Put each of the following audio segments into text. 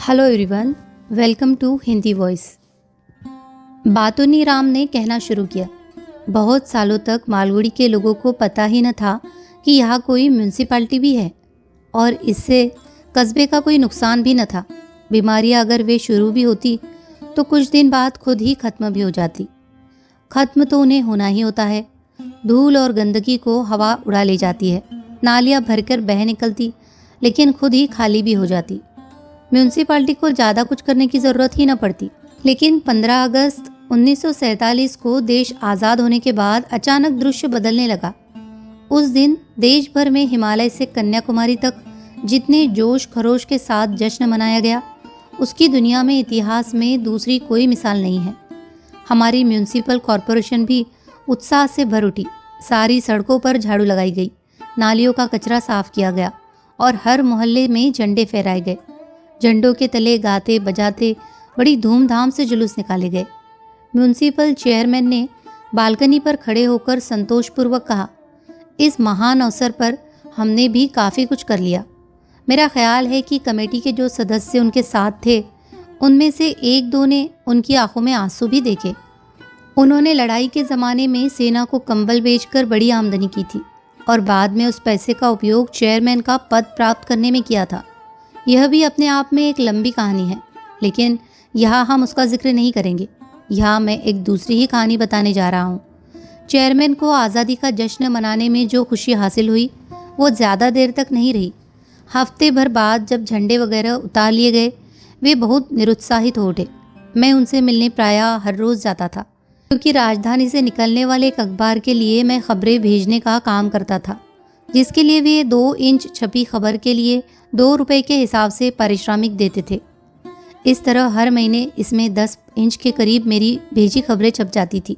Hello everyone, welcome to Hindi voice. बातोनी राम ने कहना शुरू किया। बहुत सालों तक मालगुडी के लोगों को पता ही न था कि यहाँ कोई म्यूनसिपैलिटी भी है और इससे कस्बे का कोई नुकसान भी न था। बीमारियाँ अगर वे शुरू भी होती तो कुछ दिन बाद खुद ही ख़त्म भी हो जाती। ख़त्म तो उन्हें होना ही होता है। धूल और गंदगी को हवा उड़ा ले जाती है, नालियाँ भरकर बह निकलती लेकिन खुद ही खाली भी हो जाती। म्यूनसिपैलिटी को ज़्यादा कुछ करने की ज़रूरत ही न पड़ती। लेकिन 15 अगस्त 1947 को देश आज़ाद होने के बाद अचानक दृश्य बदलने लगा। उस दिन देश भर में हिमालय से कन्याकुमारी तक जितने जोश खरोश के साथ जश्न मनाया गया, उसकी दुनिया में इतिहास में दूसरी कोई मिसाल नहीं है। हमारी म्यूनसिपल कॉरपोरेशन भी उत्साह से भर उठी। सारी सड़कों पर झाड़ू लगाई गई, नालियों का कचरा साफ किया गया और हर मोहल्ले में झंडे फहराए गए। झंडों के तले गाते बजाते बड़ी धूमधाम से जुलूस निकाले गए। म्यूनसिपल चेयरमैन ने बालकनी पर खड़े होकर संतोषपूर्वक कहा, इस महान अवसर पर हमने भी काफ़ी कुछ कर लिया। मेरा ख्याल है कि कमेटी के जो सदस्य उनके साथ थे, उनमें से एक दो ने उनकी आंखों में आंसू भी देखे। उन्होंने लड़ाई के ज़माने में सेना को कंबल बेचकर बड़ी आमदनी की थी और बाद में उस पैसे का उपयोग चेयरमैन का पद प्राप्त करने में किया था। यह भी अपने आप में एक लंबी कहानी है, लेकिन यहाँ हम उसका जिक्र नहीं करेंगे। यहाँ मैं एक दूसरी ही कहानी बताने जा रहा हूँ। चेयरमैन को आज़ादी का जश्न मनाने में जो खुशी हासिल हुई वो ज़्यादा देर तक नहीं रही। हफ्ते भर बाद जब झंडे वगैरह उतार लिए गए, वे बहुत निरुत्साहित हो उठे। मैं उनसे मिलने प्रायः हर रोज़ जाता था, क्योंकि राजधानी से निकलने वाले एक अखबार के लिए मैं खबरें भेजने का काम करता था, जिसके लिए वे 2 इंच छपी खबर के लिए 2 रुपये के हिसाब से पारिश्रमिक देते थे। इस तरह हर महीने इसमें 10 इंच के करीब मेरी भेजी खबरें छप जाती थी,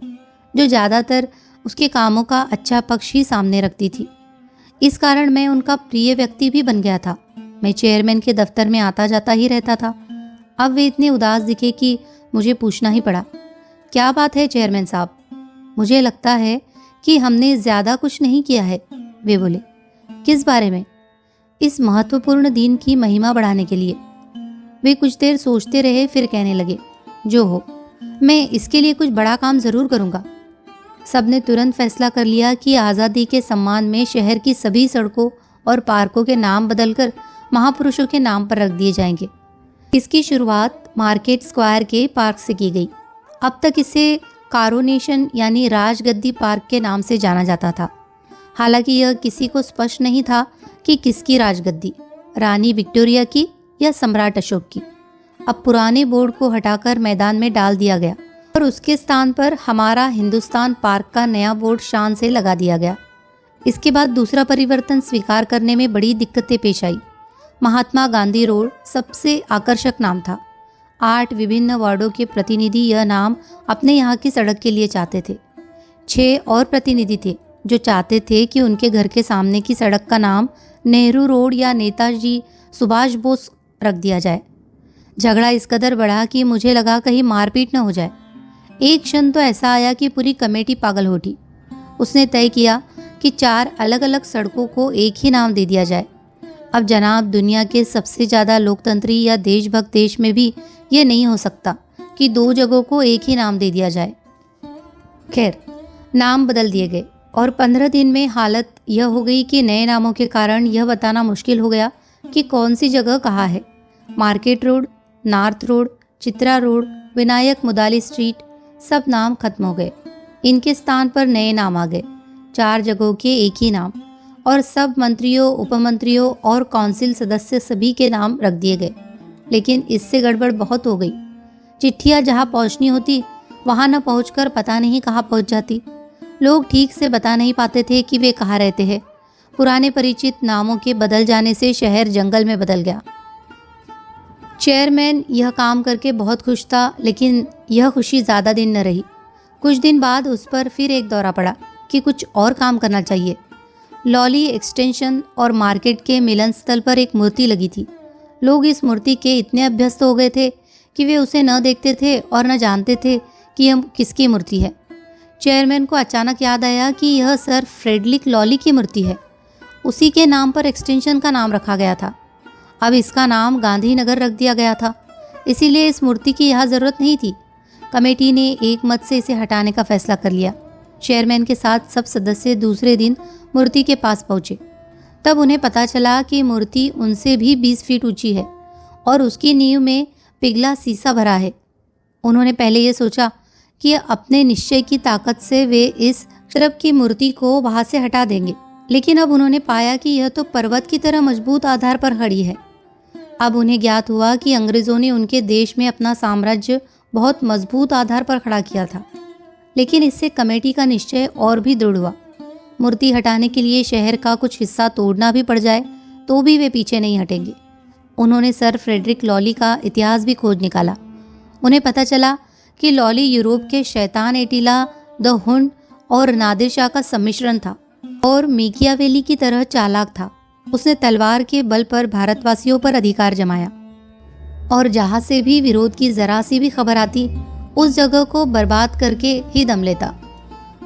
जो ज़्यादातर उसके कामों का अच्छा पक्ष ही सामने रखती थी। इस कारण मैं उनका प्रिय व्यक्ति भी बन गया था। मैं चेयरमैन के दफ्तर में आता जाता ही रहता था। अब वे इतने उदास दिखे कि मुझे पूछना ही पड़ा, क्या बात है चेयरमैन साहब? मुझे लगता है कि हमने ज़्यादा कुछ नहीं किया है। वे बोले, किस बारे में? इस महत्वपूर्ण दिन की महिमा बढ़ाने के लिए। वे कुछ देर सोचते रहे, फिर कहने लगे, जो हो, मैं इसके लिए कुछ बड़ा काम ज़रूर करूँगा। सबने तुरंत फैसला कर लिया कि आज़ादी के सम्मान में शहर की सभी सड़कों और पार्कों के नाम बदलकर महापुरुषों के नाम पर रख दिए जाएंगे। इसकी शुरुआत मार्केट स्क्वायर के पार्क से की गई। अब तक इसे कारोनेशन यानी राजगद्दी पार्क के नाम से जाना जाता था। हालांकि यह किसी को स्पष्ट नहीं था कि किसकी राजगद्दी, रानी विक्टोरिया की या सम्राट अशोक की। अब पुराने बोर्ड को हटाकर मैदान में डाल दिया गया और उसके स्थान पर हमारा हिंदुस्तान पार्क का नया बोर्ड शान से लगा दिया गया। इसके बाद दूसरा परिवर्तन स्वीकार करने में बड़ी दिक्कतें पेश आई। महात्मा गांधी रोड सबसे आकर्षक नाम था। 8 विभिन्न वार्डों के प्रतिनिधि यह नाम अपने यहाँ की सड़क के लिए चाहते थे। 6 और प्रतिनिधि थे जो चाहते थे कि उनके घर के सामने की सड़क का नाम नेहरू रोड या नेताजी सुभाष बोस रख दिया जाए। झगड़ा इस कदर बढ़ा कि मुझे लगा कहीं मारपीट न हो जाए। एक क्षण तो ऐसा आया कि पूरी कमेटी पागल हो उठी। उसने तय किया कि 4 अलग अलग सड़कों को एक ही नाम दे दिया जाए। अब जनाब, दुनिया के सबसे ज़्यादा लोकतंत्री या देशभक्त देश में भी ये नहीं हो सकता कि 2 जगहों को एक ही नाम दे दिया जाए। खैर, नाम बदल दिए गए और 15 दिन में हालत यह हो गई कि नए नामों के कारण यह बताना मुश्किल हो गया कि कौन सी जगह कहाँ है। Market road, north road, Chitra road, Vinayak Mudali street, सब नाम खत्म हो गए। इनके स्थान पर नए नाम आ गए। 4 जगहों के एक ही नाम, और सब मंत्रियों, उपमंत्रियों और काउंसिल सदस्य सभी के नाम रख दिए गए। लेकिन इससे गड़बड़ बहुत हो गई। चिट्ठियाँ जहाँ पहुँचनी होती वहाँ न पहुँचकर पता नहीं कहाँ पहुँच जाती। लोग ठीक से बता नहीं पाते थे कि वे कहाँ रहते हैं। पुराने परिचित नामों के बदल जाने से शहर जंगल में बदल गया। चेयरमैन यह काम करके बहुत खुश था, लेकिन यह खुशी ज़्यादा दिन न रही। कुछ दिन बाद उस पर फिर एक दौरा पड़ा कि कुछ और काम करना चाहिए। लॉली एक्सटेंशन और मार्केट के मिलन स्थल पर एक मूर्ति लगी थी। लोग इस मूर्ति के इतने अभ्यस्त हो गए थे कि वे उसे न देखते थे और न जानते थे कि यह किसकी मूर्ति है। चेयरमैन को अचानक याद आया कि यह सर फ्रेडरिक लॉली की मूर्ति है। उसी के नाम पर एक्सटेंशन का नाम रखा गया था। अब इसका नाम गांधीनगर रख दिया गया था, इसीलिए इस मूर्ति की यहाँ ज़रूरत नहीं थी। कमेटी ने एक मत से इसे हटाने का फैसला कर लिया। चेयरमैन के साथ सब सदस्य दूसरे दिन मूर्ति के पास पहुंचे। तब उन्हें पता चला कि मूर्ति उनसे भी 20 फीट ऊंची है और उसकी नींव में पिघला शीशा भरा है। उन्होंने पहले ये सोचा कि अपने निश्चय की ताकत से वे इस शरब की मूर्ति को वहां से हटा देंगे, लेकिन अब उन्होंने पाया कि यह तो पर्वत की तरह मजबूत आधार पर खड़ी है। अब उन्हें ज्ञात हुआ कि अंग्रेजों ने उनके देश में अपना साम्राज्य बहुत मजबूत आधार पर खड़ा किया था। लेकिन इससे कमेटी का निश्चय और भी दृढ़ हुआ। मूर्ति हटाने के लिए शहर का कुछ हिस्सा तोड़ना भी पड़ जाए तो भी वे पीछे नहीं हटेंगे। उन्होंने सर फ्रेडरिक लॉली का इतिहास भी खोज निकाला। उन्हें पता चला कि लॉली यूरोप के शैतान एटिला, द हुंड और नादिर शाह का सम्मिश्रण था और मेकियावेली की तरह चालाक था। उसने तलवार के बल पर भारतवासियों पर अधिकार जमाया और जहां से भी विरोध की जरा सी भी खबर आती उस जगह को बर्बाद करके ही दम लेता।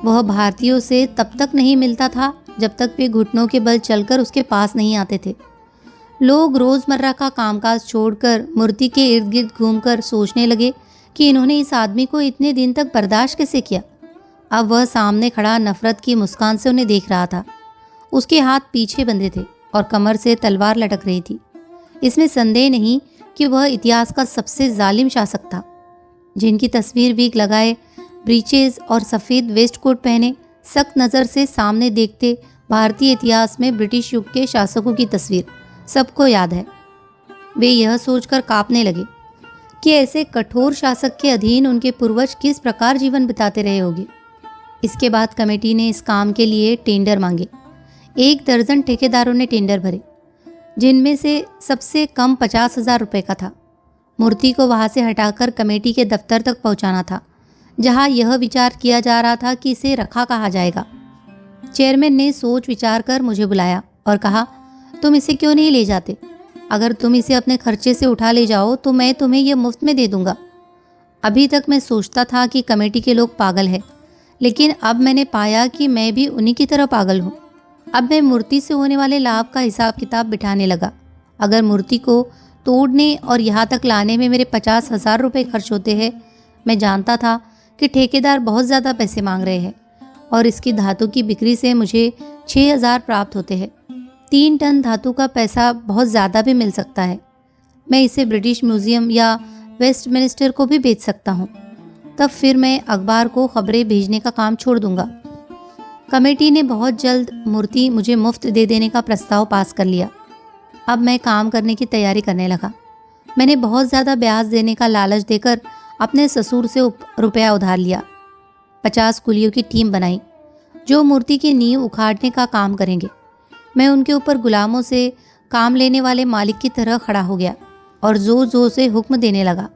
वह भारतीयों से तब तक नहीं मिलता था जब तक वे घुटनों के बल चलकर उसके पास नहीं आते थे। लोग रोज़मर्रा का कामकाज छोड़कर मूर्ति के इर्द गिर्द घूमकर सोचने लगे कि इन्होंने इस आदमी को इतने दिन तक बर्दाश्त कैसे किया। अब वह सामने खड़ा नफरत की मुस्कान से उन्हें देख रहा था। उसके हाथ पीछे बंधे थे और कमर से तलवार लटक रही थी। इसमें संदेह नहीं कि वह इतिहास का सबसे जालिम शासक था, जिनकी तस्वीर विग लगाए, ब्रीचेज और सफ़ेद वेस्ट कोट पहने सख्त नज़र से सामने देखते भारतीय इतिहास में ब्रिटिश युग के शासकों की तस्वीर सबको याद है। वे यह सोचकर कांपने लगे कि ऐसे कठोर शासक के अधीन उनके पूर्वज किस प्रकार जीवन बिताते रहे होंगे। इसके बाद कमेटी ने इस काम के लिए टेंडर मांगे। 1 दर्जन ठेकेदारों ने टेंडर भरे, जिनमें से सबसे कम 50,000 रुपये का था। मूर्ति को वहां से हटाकर कमेटी के दफ्तर तक पहुंचाना था, जहां यह विचार किया जा रहा था कि इसे रखा कहा जाएगा। चेयरमैन ने सोच विचार कर मुझे बुलाया और कहा, तुम इसे क्यों नहीं ले जाते? अगर तुम इसे अपने खर्चे से उठा ले जाओ तो मैं तुम्हें यह मुफ्त में दे दूंगा। अभी तक मैं सोचता था कि कमेटी के लोग पागल हैं, लेकिन अब मैंने पाया कि मैं भी उन्हीं की तरह पागल हूँ। अब मैं मूर्ति से होने वाले लाभ का हिसाब किताब बिठाने लगा। अगर मूर्ति को तोड़ने और यहाँ तक लाने में मेरे 50,000 रुपये खर्च होते हैं, मैं जानता था कि ठेकेदार बहुत ज़्यादा पैसे मांग रहे हैं और इसकी धातु की बिक्री से मुझे 6,000 प्राप्त होते हैं। 3 टन धातु का पैसा बहुत ज़्यादा भी मिल सकता है। मैं इसे ब्रिटिश म्यूज़ियम या वेस्टमिनिस्टर को भी बेच सकता हूँ। तब फिर मैं अखबार को खबरें भेजने का काम छोड़ दूंगा। कमेटी ने बहुत जल्द मूर्ति मुझे मुफ्त दे देने का प्रस्ताव पास कर लिया। अब मैं काम करने की तैयारी करने लगा। मैंने बहुत ज़्यादा ब्याज देने का लालच देकर अपने ससुर से रुपया उधार लिया। 50 कुलियों की टीम बनाई जो मूर्ति की नींव उखाड़ने का काम करेंगे। मैं उनके ऊपर गुलामों से काम लेने वाले मालिक की तरह खड़ा हो गया और ज़ोर ज़ोर से हुक्म देने लगा।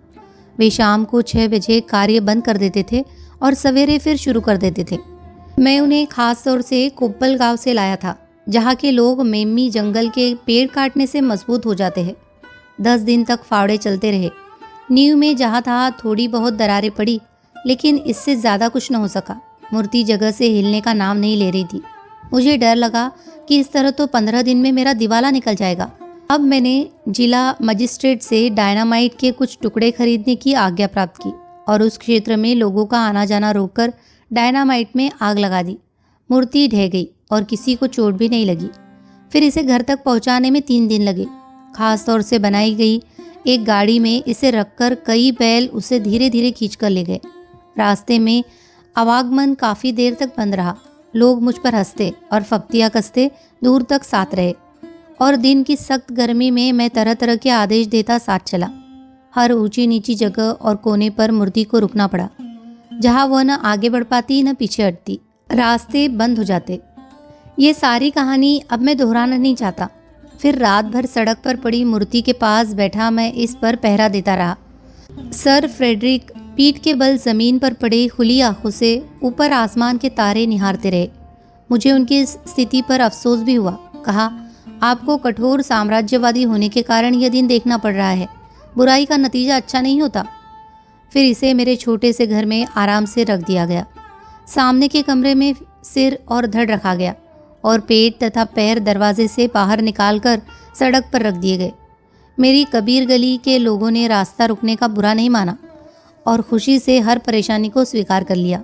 वे शाम को 6 बजे कार्य बंद कर देते थे और सवेरे फिर शुरू कर देते थे। मैं उन्हें खास तौर से कोप्पल गांव से लाया था, जहाँ के लोग मेम्मी जंगल के पेड़ काटने से मजबूत हो जाते हैं। 10 दिन तक फावड़े चलते रहे। नींव में जहाँ तहाँ थोड़ी बहुत दरारें पड़ी, लेकिन इससे ज़्यादा कुछ न हो सका। मूर्ति जगह से हिलने का नाम नहीं ले रही थी। मुझे डर लगा कि इस तरह तो 15 दिन में मेरा दिवाला निकल जाएगा। अब मैंने जिला मजिस्ट्रेट से डायनामाइट के कुछ टुकड़े खरीदने की आज्ञा प्राप्त की और उस क्षेत्र में लोगों का आना जाना रोककर डायनामाइट में आग लगा दी। मूर्ति ढह गई और किसी को चोट भी नहीं लगी। फिर इसे घर तक पहुंचाने में 3 दिन लगे। खास तौर से बनाई गई एक गाड़ी में इसे रखकर कई बैल उसे धीरे धीरे खींच कर ले गए। रास्ते में आवागमन काफ़ी देर तक बंद रहा। लोग मुझ पर हंसते और फप्तियाँ कसते दूर तक साथ रहे और दिन की सख्त गर्मी में मैं तरह तरह के आदेश देता साथ चला। हर ऊंची नीची जगह और कोने पर मूर्ति को रुकना पड़ा, जहाँ वह न आगे बढ़ पाती न पीछे हटती। रास्ते बंद हो जाते। ये सारी कहानी अब मैं दोहराना नहीं चाहता। फिर रात भर सड़क पर पड़ी मूर्ति के पास बैठा मैं इस पर पहरा देता रहा। सर फ्रेडरिक पीठ के बल जमीन पर पड़े खुली आंखों से ऊपर आसमान के तारे निहारते रहे। मुझे उनकी स्थिति पर अफसोस भी हुआ। कहा, आपको कठोर साम्राज्यवादी होने के कारण यह दिन देखना पड़ रहा है। बुराई का नतीजा अच्छा नहीं होता। फिर इसे मेरे छोटे से घर में आराम से रख दिया गया। सामने के कमरे में सिर और धड़ रखा गया और पेट तथा पैर दरवाजे से बाहर निकालकर सड़क पर रख दिए गए। मेरी कबीर गली के लोगों ने रास्ता रुकने का बुरा नहीं माना और खुशी से हर परेशानी को स्वीकार कर लिया।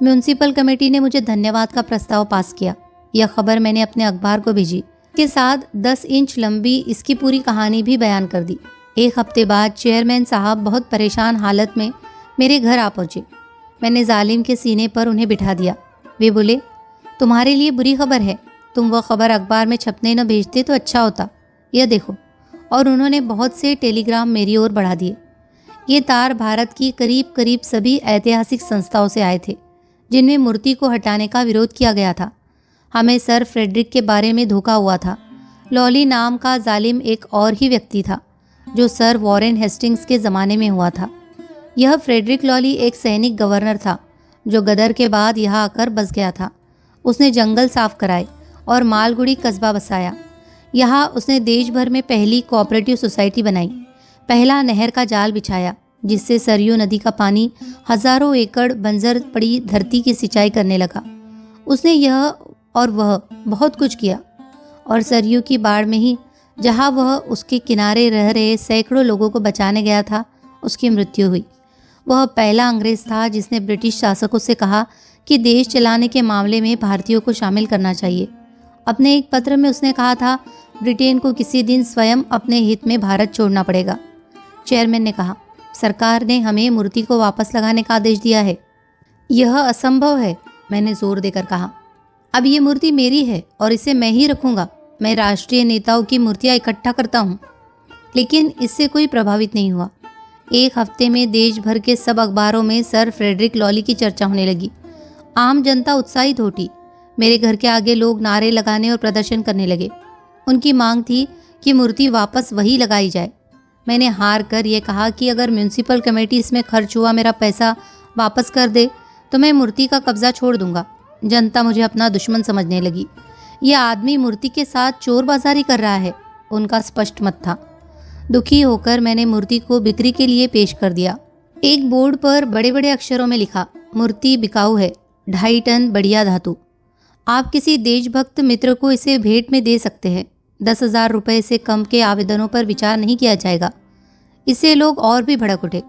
म्यूनसिपल कमेटी ने मुझे धन्यवाद का प्रस्ताव पास किया। यह खबर मैंने अपने अखबार को भेजी। के साथ 10 इंच लंबी इसकी पूरी कहानी भी बयान कर दी। एक हफ्ते बाद चेयरमैन साहब बहुत परेशान हालत में मेरे घर आ पहुँचे। मैंने जालिम के सीने पर उन्हें बिठा दिया। वे बोले, तुम्हारे लिए बुरी खबर है, तुम वह खबर अखबार में छपने न भेजते तो अच्छा होता। यह देखो। और उन्होंने बहुत से टेलीग्राम मेरी ओर बढ़ा दिए। ये तार भारत की करीब करीब सभी ऐतिहासिक संस्थाओं से आए थे जिनमें मूर्ति को हटाने का विरोध किया गया था। हमें सर फ्रेडरिक के बारे में धोखा हुआ था। लॉली नाम का जालिम एक और ही व्यक्ति था जो सर वॉरेन हेस्टिंग्स के ज़माने में हुआ था। यह फ्रेडरिक लॉली एक सैनिक गवर्नर था जो गदर के बाद यहाँ आकर बस गया था। उसने जंगल साफ कराए और मालगुड़ी कस्बा बसाया। यहाँ उसने देश भर में पहली कोऑपरेटिव सोसाइटी बनाई, पहला नहर का जाल बिछाया जिससे सरयू नदी का पानी हजारों एकड़ बंजर पड़ी धरती की सिंचाई करने लगा। उसने यह और वह बहुत कुछ किया और सरयू की बाढ़ में ही जहाँ वह उसके किनारे रह रहे सैकड़ों लोगों को बचाने गया था, उसकी मृत्यु हुई। वह पहला अंग्रेज था जिसने ब्रिटिश शासकों से कहा कि देश चलाने के मामले में भारतीयों को शामिल करना चाहिए। अपने एक पत्र में उसने कहा था, ब्रिटेन को किसी दिन स्वयं अपने हित में भारत छोड़ना पड़ेगा। चेयरमैन ने कहा, सरकार ने हमें मूर्ति को वापस लगाने का आदेश दिया है। यह असंभव है, मैंने जोर देकर कहा। अब ये मूर्ति मेरी है और इसे मैं ही रखूंगा। मैं राष्ट्रीय नेताओं की मूर्तियां इकट्ठा करता हूँ। लेकिन इससे कोई प्रभावित नहीं हुआ। एक हफ्ते में देश भर के सब अखबारों में सर फ्रेडरिक लॉली की चर्चा होने लगी। आम जनता उत्साहित हो उठी। मेरे घर के आगे लोग नारे लगाने और प्रदर्शन करने लगे। उनकी मांग थी कि मूर्ति वापस वही लगाई जाए। मैंने हार कर यह कहा कि अगर म्यूनसिपल कमेटी इसमें खर्च हुआ मेरा पैसा वापस कर दे तो मैं मूर्ति का कब्जा छोड़ दूंगा। जनता मुझे अपना दुश्मन समझने लगी। यह आदमी मूर्ति के साथ चोरबाजारी कर रहा है, उनका स्पष्ट मत था। दुखी होकर मैंने मूर्ति को बिक्री के लिए पेश कर दिया। एक बोर्ड पर बड़े बड़े अक्षरों में लिखा, मूर्ति बिकाऊ है, 2.5 टन बढ़िया धातु। आप किसी देशभक्त मित्र को इसे भेंट में दे सकते हैं। 10,000 रुपये से कम के आवेदनों पर विचार नहीं किया जाएगा। इससे लोग और भी भड़क उठे,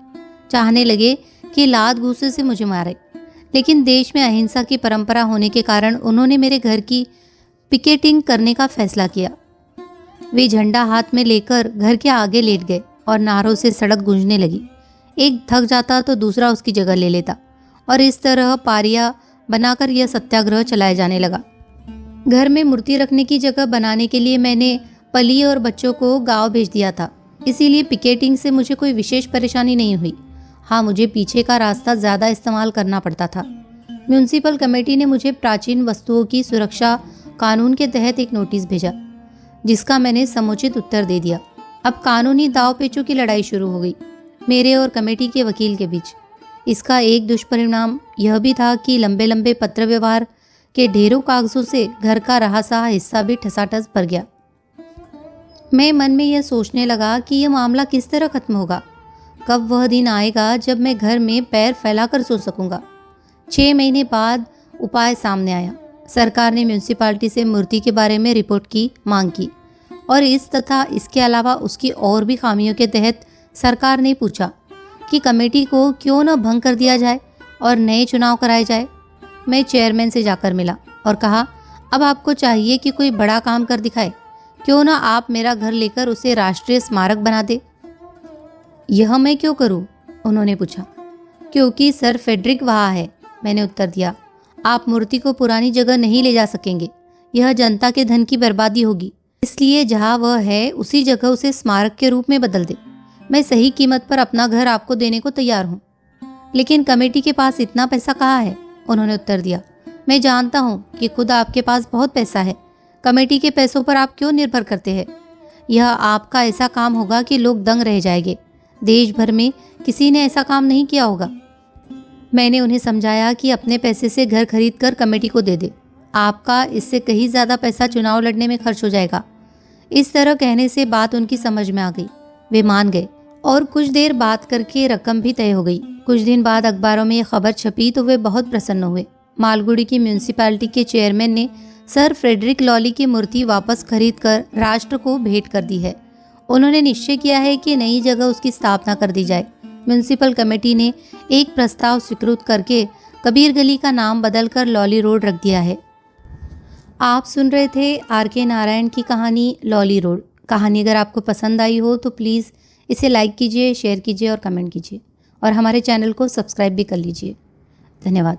चाहने लगे कि लात घूंसे से मुझे मारे। लेकिन देश में अहिंसा की परंपरा होने के कारण उन्होंने मेरे घर की पिकेटिंग करने का फैसला किया। वे झंडा हाथ में लेकर घर के आगे लेट गए और नारों से सड़क गूंजने लगी। एक थक जाता तो दूसरा उसकी जगह ले लेता और इस तरह पारिया बनाकर यह सत्याग्रह चलाया जाने लगा। घर में मूर्ति रखने की जगह बनाने के लिए मैंने पली और बच्चों को गांव भेज दिया था। इसीलिए पिकेटिंग से मुझे कोई विशेष परेशानी नहीं हुई। हाँ, मुझे पीछे का रास्ता ज़्यादा इस्तेमाल करना पड़ता था। म्यूनसिपल कमेटी ने मुझे प्राचीन वस्तुओं की सुरक्षा कानून के तहत एक नोटिस भेजा जिसका मैंने समुचित उत्तर दे दिया। अब कानूनी दाव पेचों की लड़ाई शुरू हो गई मेरे और कमेटी के वकील के बीच। इसका एक दुष्परिणाम यह भी था कि लंबे लंबे पत्र व्यवहार के ढेरों कागजों से घर का रहा सहा हिस्सा भी ठसाठस भर गया। मैं मन में यह सोचने लगा कि यह मामला किस तरह खत्म होगा। कब वह दिन आएगा जब मैं घर में पैर फैलाकर सो सकूंगा। 6 महीने बाद उपाय सामने आया। सरकार ने म्यूनसिपालिटी से मूर्ति के बारे में रिपोर्ट की मांग की और इस तथा इसके अलावा उसकी और भी खामियों के तहत सरकार ने पूछा कि कमेटी को क्यों न भंग कर दिया जाए और नए चुनाव कराए जाए। मैं चेयरमैन से जाकर मिला और कहा, अब आपको चाहिए कि कोई बड़ा काम कर दिखाए। क्यों ना आप मेरा घर लेकर उसे राष्ट्रीय स्मारक बना दे। यह मैं क्यों करूं? उन्होंने पूछा। क्योंकि सर फ्रेडरिक वहाँ है, मैंने उत्तर दिया। आप मूर्ति को पुरानी जगह नहीं ले जा सकेंगे। यह जनता के धन की बर्बादी होगी। इसलिए जहाँ वह है उसी जगह उसे स्मारक के रूप में बदल दे। मैं सही कीमत पर अपना घर आपको देने को तैयार हूँ। लेकिन कमेटी के पास इतना पैसा कहाँ है? उन्होंने उत्तर दिया। मैं जानता हूँ कि खुद आपके पास बहुत पैसा है। कमेटी के पैसों पर आप क्यों निर्भर करते हैं? यह आपका ऐसा काम होगा कि लोग दंग रह जाएंगे। देश भर में किसी ने ऐसा काम नहीं किया होगा। मैंने उन्हें समझाया कि अपने पैसे से घर खरीद कर कमेटी को दे दे। आपका इससे कहीं ज़्यादा पैसा चुनाव लड़ने में खर्च हो जाएगा। इस तरह कहने से बात उनकी समझ में आ गई। वे मान गए और कुछ देर बात करके रकम भी तय हो गई। कुछ दिन बाद अखबारों में यह खबर छपी तो वे बहुत प्रसन्न हुए। मालगुड़ी की म्यूनसिपैलिटी के चेयरमैन ने सर फ्रेडरिक लॉली की मूर्ति वापस खरीद कर राष्ट्र को भेंट कर दी है उन्होंने निश्चय किया है कि नई जगह उसकी स्थापना कर दी जाए। म्यूनिसिपल कमेटी ने एक प्रस्ताव स्वीकृत करके कबीर गली का नाम बदलकर लॉली रोड रख दिया है। आप सुन रहे थे आर.के. नारायण की कहानी लॉली रोड। कहानी अगर आपको पसंद आई हो तो प्लीज़ इसे लाइक कीजिए, शेयर कीजिए और कमेंट कीजिए और हमारे चैनल को सब्सक्राइब भी कर लीजिए। धन्यवाद।